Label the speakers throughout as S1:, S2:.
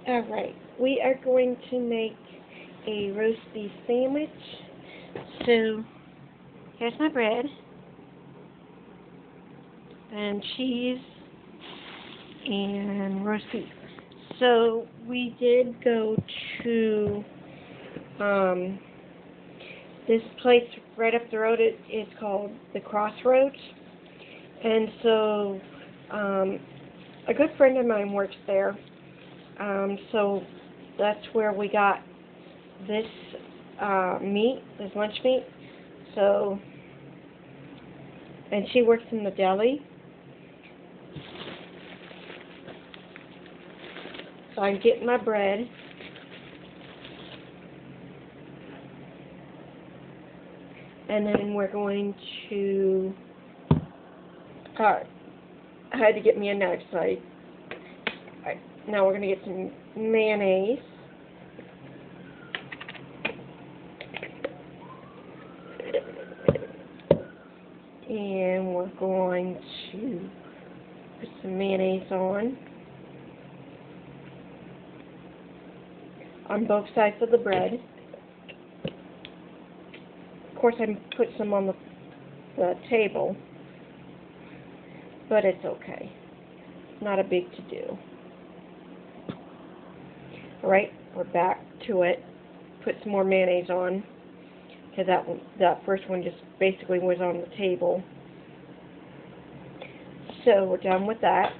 S1: Alright, we are going to make a roast beef sandwich. So, here's my bread, and cheese, and roast beef. So, we did go to this place right up the road. It's called The Crossroads. And so, a good friend of mine works there. So that's where we got this meat, this lunch meat. So, and she works in the deli. So I'm getting my bread. And then we're going to, I had to get me a knife, so now we're going to get some mayonnaise. And we're going to put some mayonnaise on both sides of the bread. Of course, I put some on the table, but it's okay. Not a big to-do. Alright, we're back to it. Put some more mayonnaise on, because that first one just basically was on the table. So we're done with that.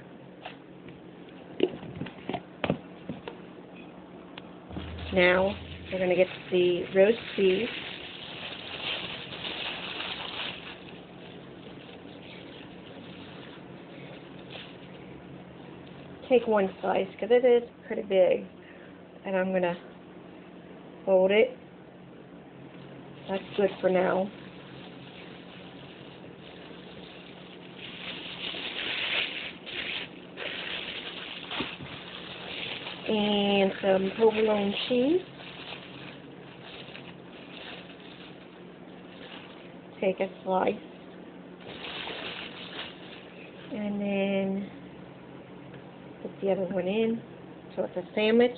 S1: Now we're going to get the roast beef. Take one slice, because it is pretty big. And I'm going to fold it. That's good for now. And some provolone cheese. Take a slice. And then put the other one in. So it's a sandwich.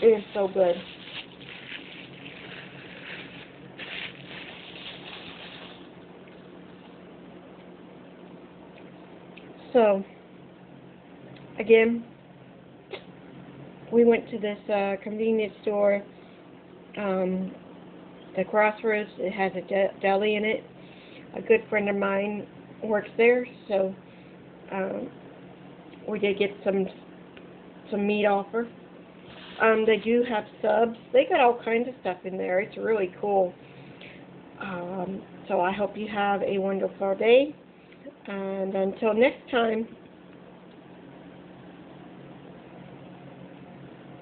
S1: It is so good. So, again, we went to this convenience store, The Crossroads. It has a deli in it. A good friend of mine works there, so we did get some meat offer. They do have subs. They got all kinds of stuff in there. It's really cool. So I hope you have a wonderful day. And until next time,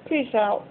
S1: peace out.